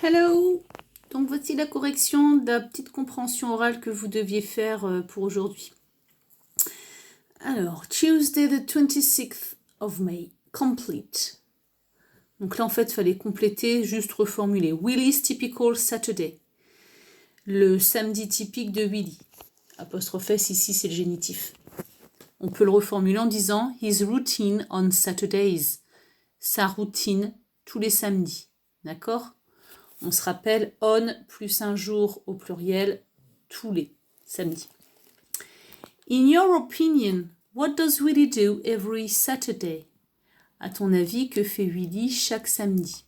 Hello! Donc voici la correction de la petite compréhension orale que vous deviez faire pour aujourd'hui. Alors, Tuesday the 26th of May, complete. Donc là en fait il fallait compléter, juste reformuler. Willy's typical Saturday. Le samedi typique de Willy. Apostrophe S ici c'est le génitif. On peut le reformuler en disant his routine on Saturdays. Sa routine tous les samedis. D'accord? On se rappelle on plus un jour au pluriel tous les samedis. In your opinion, what does Willy do every Saturday? À ton avis, que fait Willy chaque samedi?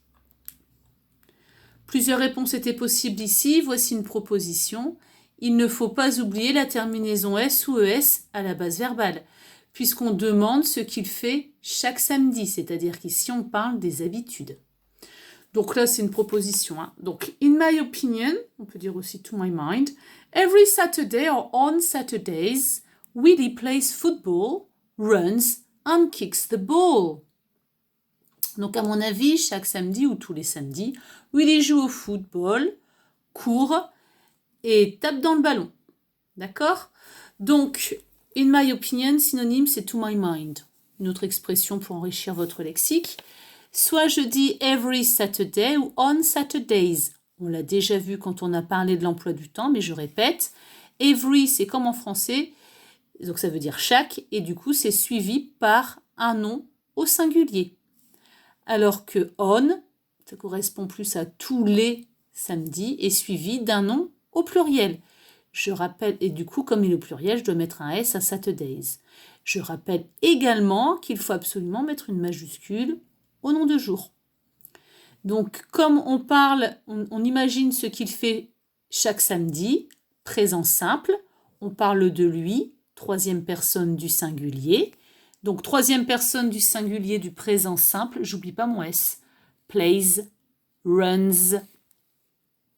Plusieurs réponses étaient possibles ici. Voici une proposition. Il ne faut pas oublier la terminaison S ou ES à la base verbale, puisqu'on demande ce qu'il fait chaque samedi, c'est-à-dire qu'ici on parle des habitudes. Donc là, c'est une proposition. Hein. Donc, in my opinion, on peut dire aussi to my mind, every Saturday or on Saturdays, Willy plays football, runs and kicks the ball. Donc, à mon avis, chaque samedi ou tous les samedis, Willy joue au football, court et tape dans le ballon. D'accord? Donc, in my opinion, synonyme, c'est to my mind. Une autre expression pour enrichir votre lexique. Soit je dis every Saturday ou on Saturdays. On l'a déjà vu quand on a parlé de l'emploi du temps, mais je répète. Every, c'est comme en français, donc ça veut dire chaque, et du coup, c'est suivi par un nom au singulier. Alors que on, ça correspond plus à tous les samedis, est suivi d'un nom au pluriel. Je rappelle, et du coup, comme il est au pluriel, je dois mettre un S à Saturdays. Je rappelle également qu'il faut absolument mettre une majuscule au nom de jour. Donc, comme on parle, on imagine ce qu'il fait chaque samedi, présent simple, on parle de lui, troisième personne du singulier. Donc, troisième personne du singulier du présent simple, j'oublie pas mon S. Plays, runs,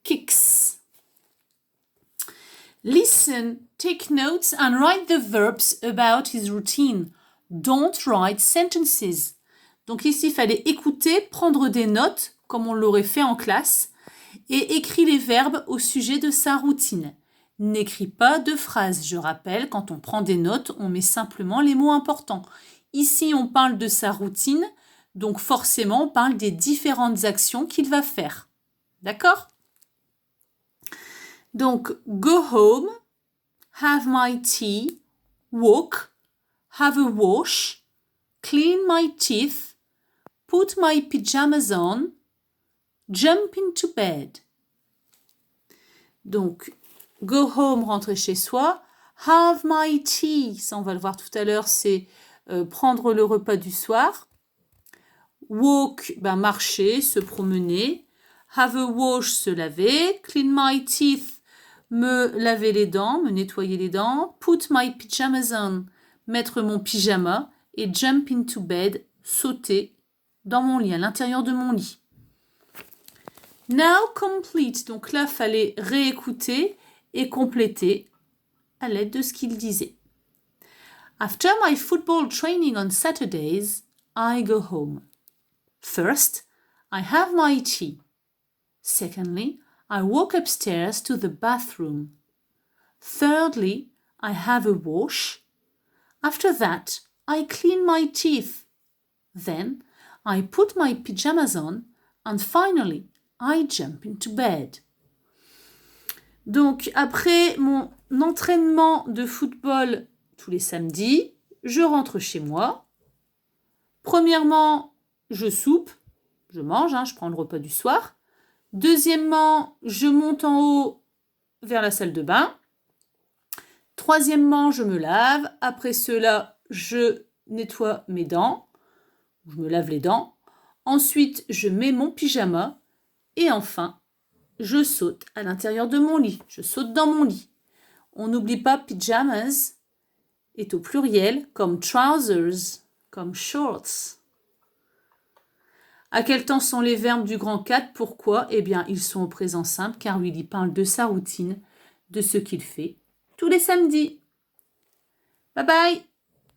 kicks. Listen, take notes and write the verbs about his routine. Don't write sentences. Donc ici, il fallait écouter, prendre des notes, comme on l'aurait fait en classe, et écrit les verbes au sujet de sa routine. N'écris pas de phrases. Je rappelle, quand on prend des notes, on met simplement les mots importants. Ici, on parle de sa routine, donc forcément, on parle des différentes actions qu'il va faire. D'accord? Donc, go home, have my tea, walk, have a wash, clean my teeth, put my pyjamas on, jump into bed. Donc, go home, rentrer chez soi. Have my tea, ça on va le voir tout à l'heure, c'est prendre le repas du soir. Walk, marcher, se promener. Have a wash, se laver. Clean my teeth, me laver les dents, me nettoyer les dents. Put my pyjamas on, mettre mon pyjama. Et jump into bed, sauter dans mon lit, à l'intérieur de mon lit. Now complete. Donc là, fallait réécouter et compléter à l'aide de ce qu'il disait. After my football training on Saturdays, I go home. First, I have my tea. Secondly, I walk upstairs to the bathroom. Thirdly, I have a wash. After that, I clean my teeth. Then, I put my pyjamas on, and finally, I jump into bed. Donc, après mon entraînement de football tous les samedis, je rentre chez moi. Premièrement, je soupe, je mange, je prends le repas du soir. Deuxièmement, je monte en haut vers la salle de bain. Troisièmement, je me lave. Après cela, je nettoie mes dents. Je me lave les dents. Ensuite, je mets mon pyjama. Et enfin, je saute à l'intérieur de mon lit. Je saute dans mon lit. On n'oublie pas pyjamas est au pluriel comme trousers, comme shorts. À quel temps sont les verbes du grand 4? Pourquoi? Eh bien, ils sont au présent simple car Willy parle de sa routine, de ce qu'il fait tous les samedis. Bye bye!